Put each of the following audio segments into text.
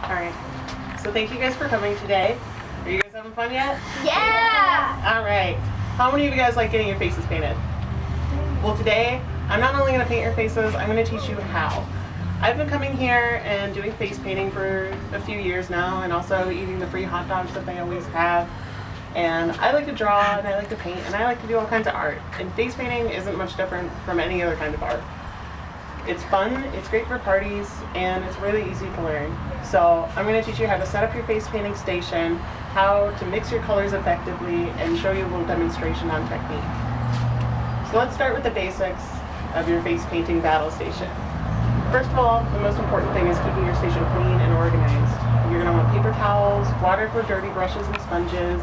Alright, so thank you guys for coming today. Are you guys having fun yet? Yeah! Alright, how many of you guys like getting your faces painted? Well, today, I'm not only going to paint your faces, I'm going to teach you how. I've been coming here and doing face painting for a few years now, and also eating the free hot dogs that they always have. And I like to draw, and I like to paint, and I like to do all kinds of art. And face painting isn't much different from any other kind of art. It's fun, it's great for parties, and it's really easy to learn. So I'm going to teach you how to set up your face painting station, how to mix your colors effectively, and show you a little demonstration on technique. So let's start with the basics of your face painting battle station. First of all, the most important thing is keeping your station clean and organized. You're going to want paper towels, water for dirty brushes and sponges,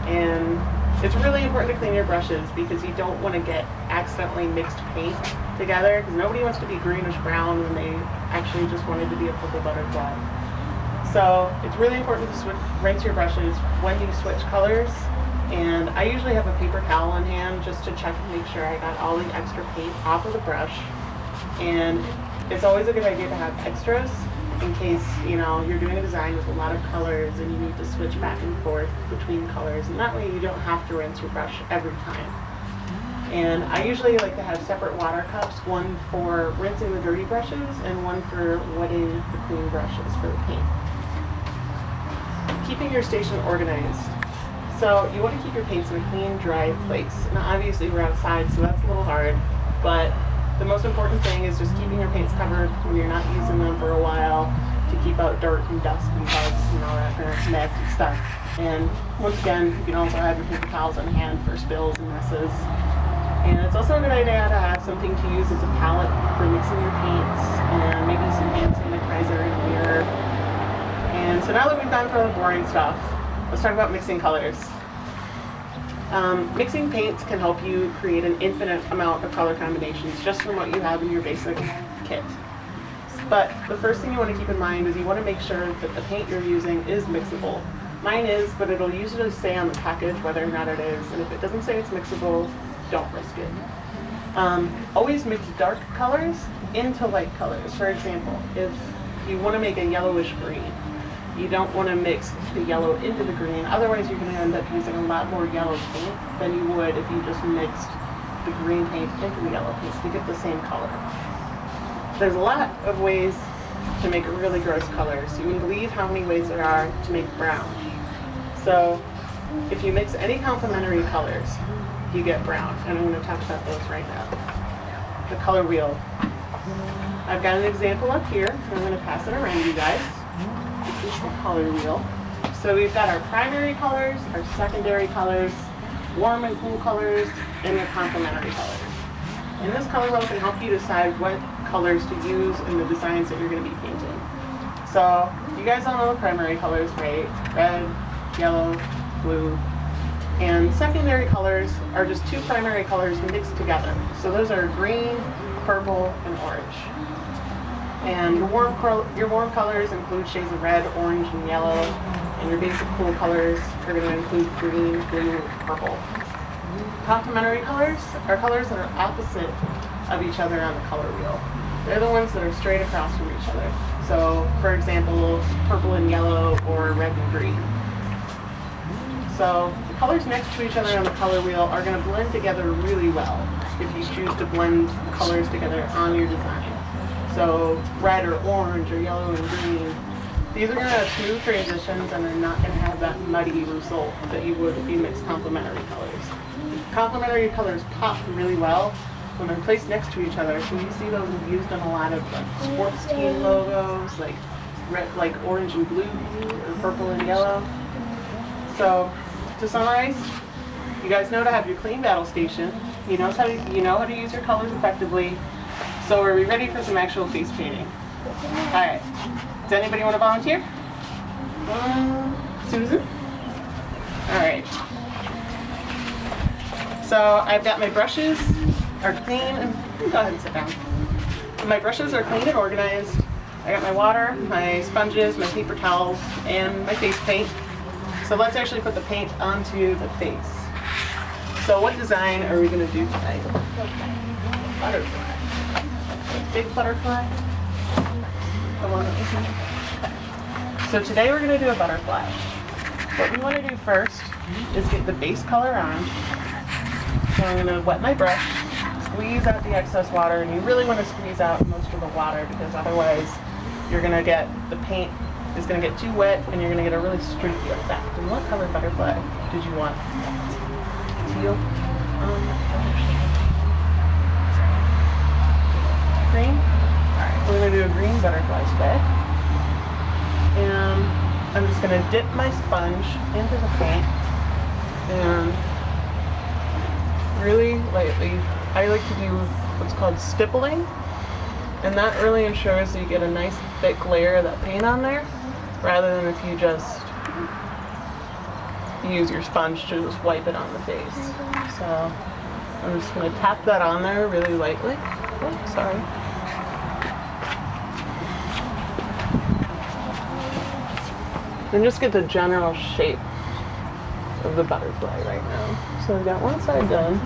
and it's really important to clean your brushes because you don't want to get accidentally mixed paint together, because nobody wants to be greenish brown when they actually just wanted to be a purple butterfly. So it's really important to rinse your brushes when you switch colors, and I usually have a paper towel on hand just to check and make sure I got all the extra paint off of the brush. And it's always a good idea to have extras in case, you know, you're doing a design with a lot of colors and you need to switch back and forth between colors, and that way you don't have to rinse your brush every time. And I usually like to have separate water cups, one for rinsing the dirty brushes and one for wetting the clean brushes for the paint. Keeping your station organized. So you want to keep your paints in a clean, dry place. Now obviously we're outside, so that's a little hard, but the most important thing is just keeping your paints covered when you're not using them for a while, to keep out dirt and dust and bugs and all that kind of nasty stuff. And once again, you can also have your paper towels on hand for spills and messes. And it's also a good idea to have something to use as a palette for mixing your paints, and maybe some hand sanitizer and a mirror. And so now that we've gone through the boring stuff, let's talk about mixing colors. Mixing paints can help you create an infinite amount of color combinations just from what you have in your basic kit. But the first thing you want to keep in mind is you want to make sure that the paint you're using is mixable. Mine is, but it'll usually say on the package whether or not it is, and if it doesn't say it's mixable, don't risk it. Always mix dark colors into light colors. For example, if you want to make a yellowish green, you don't want to mix the yellow into the green, otherwise you're going to end up using a lot more yellow paint than you would if you just mixed the green paint into the yellow paint to get the same color. There's a lot of ways to make really gross colors. You wouldn't believe how many ways there are to make brown. So if you mix any complementary colors, you get brown, and I'm going to talk about those right now. The color wheel. I've got an example up here, and I'm going to pass it around to you guys. This is the color wheel. So we've got our primary colors, our secondary colors, warm and cool colors, and your complementary colors. And this color wheel can help you decide what colors to use in the designs that you're going to be painting. So you guys all know the primary colors, right? Red, yellow, blue. And secondary colors are just two primary colors mixed together. So those are green, purple, and orange. And your warm colors include shades of red, orange, and yellow. And your basic cool colors are going to include green, blue, and purple. Complementary colors are colors that are opposite of each other on the color wheel. They're the ones that are straight across from each other. So, for example, purple and yellow, or red and green. So the colors next to each other on the color wheel are going to blend together really well if you choose to blend colors together on your design. So red or orange or yellow and green, these are going to have smooth transitions, and they're not going to have that muddy result that you would if you mix complementary colors. Complementary colors pop really well when they're placed next to each other. So you see those used on a lot of like sports team logos, like red, like orange and blue, or purple and yellow. So to summarize, you guys know to have your clean battle station. You know how to use your colors effectively. So are we ready for some actual face painting? All right. Does anybody want to volunteer? Susan? All right. So I've got my brushes are clean, and go ahead and sit down. My brushes are clean and organized. I got my water, my sponges, my paper towels, and my face paint. So let's actually put the paint onto the face. So what design are we going to do today? Butterfly. Big butterfly. Come on. So today we're going to do a butterfly. What we want to do first is get the base color on. So I'm going to wet my brush, squeeze out the excess water, and you really want to squeeze out most of the water because otherwise you're going to get, the paint is going to get too wet and you're going to get a really streaky effect. And what color butterfly did you want? Teal? Green? Alright, we're going to do a green butterfly today. And I'm just going to dip my sponge into the paint and really lightly, I like to do what's called stippling, and that really ensures that you get a nice thick layer of that paint on there rather than if you just use your sponge to just wipe it on the face. So I'm just going to tap that on there really lightly. Oh, sorry. And just get the general shape of the butterfly right now. So I've got one side done.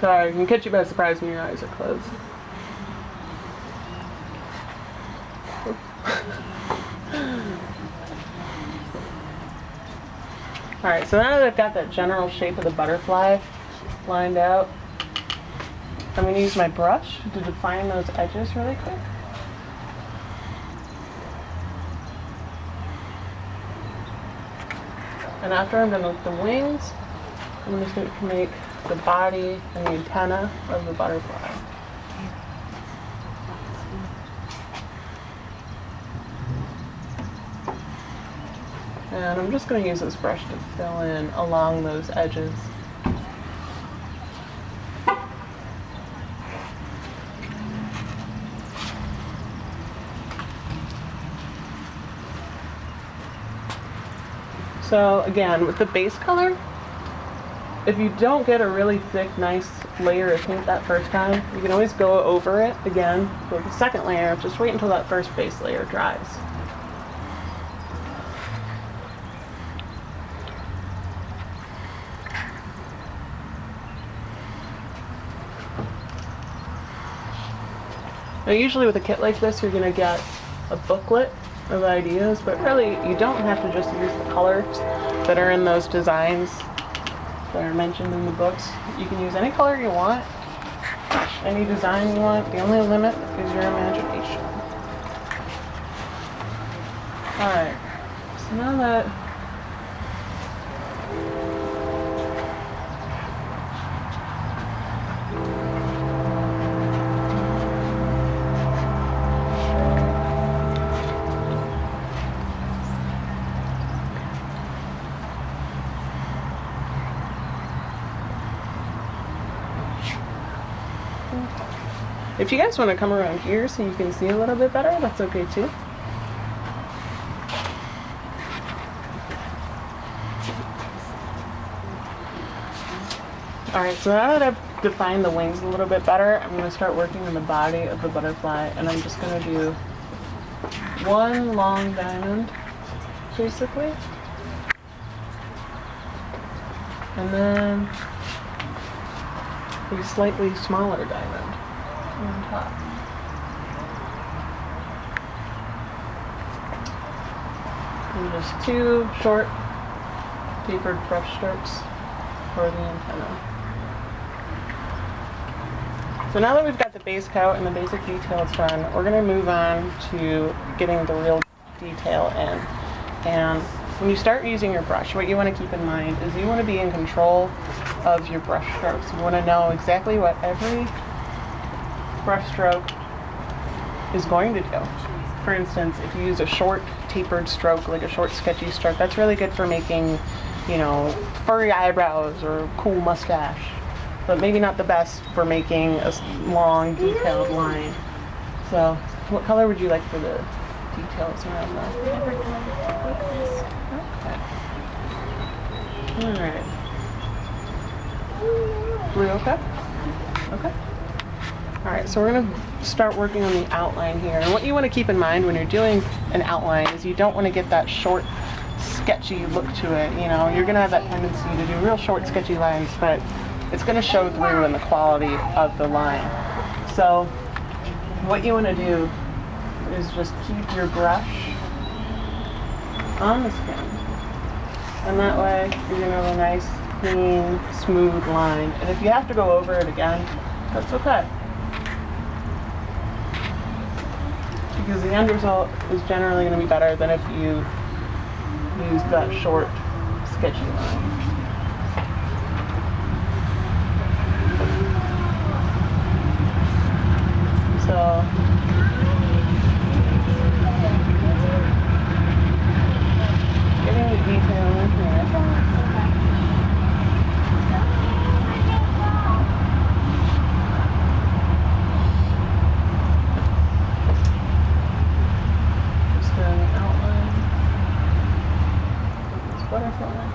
Sorry, I can catch you by surprise when your eyes are closed. Alright, so now that I've got that general shape of the butterfly lined out, I'm going to use my brush to define those edges really quick. And after I'm done with the wings, I'm just going to make the body and the antenna of the butterfly. And I'm just going to use this brush to fill in along those edges. So again, with the base color, if you don't get a really thick, nice layer of paint that first time, you can always go over it again with the second layer. Just wait until that first base layer dries. Now usually with a kit like this, you're going to get a booklet of ideas, but really you don't have to just use the colors that are in those designs that are mentioned in the books. You can use any color you want, any design you want. The only limit is your imagination. Alright, so now that if you guys want to come around here so you can see a little bit better, that's okay too. Alright, so now that I've defined the wings a little bit better, I'm going to start working on the body of the butterfly, and I'm just going to do one long diamond, basically, and then a slightly smaller diamond on top. And just two short tapered brush strokes for the antenna. So now that we've got the base coat and the basic details done, we're going to move on to getting the real detail in. And when you start using your brush, what you want to keep in mind is you want to be in control of your brush strokes. You want to know exactly what every brush stroke is going to do. For instance, if you use a short tapered stroke, like a short sketchy stroke, that's really good for making, you know, furry eyebrows or cool mustache, but maybe not the best for making a long detailed line. So what color would you like for the details around that? Whatever color like this. Okay. Alright. Blue, okay? Okay. Alright, so we're going to start working on the outline here. And what you want to keep in mind when you're doing an outline is you don't want to get that short, sketchy look to it. You know, you're going to have that tendency to do real short, sketchy lines, but it's going to show through in the quality of the line. So what you want to do is just keep your brush on the skin. And that way you're going to have a nice, clean, smooth line. And if you have to go over it again, that's okay. Because the end result is generally going to be better than if you use that short, sketchy line. So, getting the detail in here. Just doing the outline. This butterfly.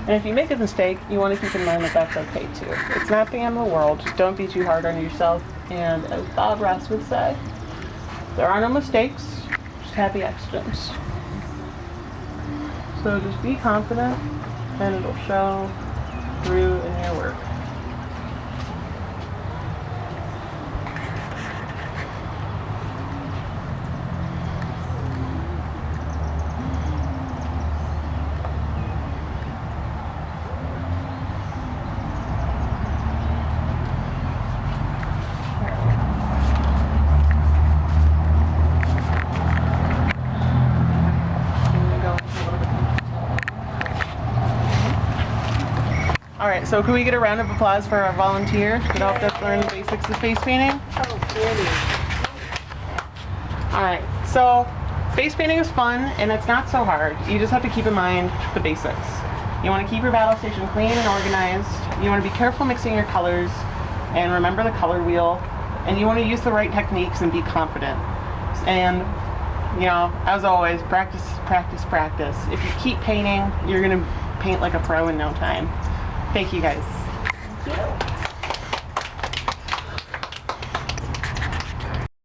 And if you make a mistake, you want to keep in mind that that's okay too. It's not the end of the world. Just don't be too hard on yourself. And as Bob Ross would say, there are no mistakes, just happy accidents. So just be confident and it'll show through in your work. Alright, so can we get a round of applause for our volunteer that helped us learn the basics of face painting? Alright, so face painting is fun and it's not so hard. You just have to keep in mind the basics. You want to keep your battle station clean and organized. You want to be careful mixing your colors and remember the color wheel. And you want to use the right techniques and be confident. And, you know, as always, practice, practice, practice. If you keep painting, you're going to paint like a pro in no time. Thank you guys. Thank you.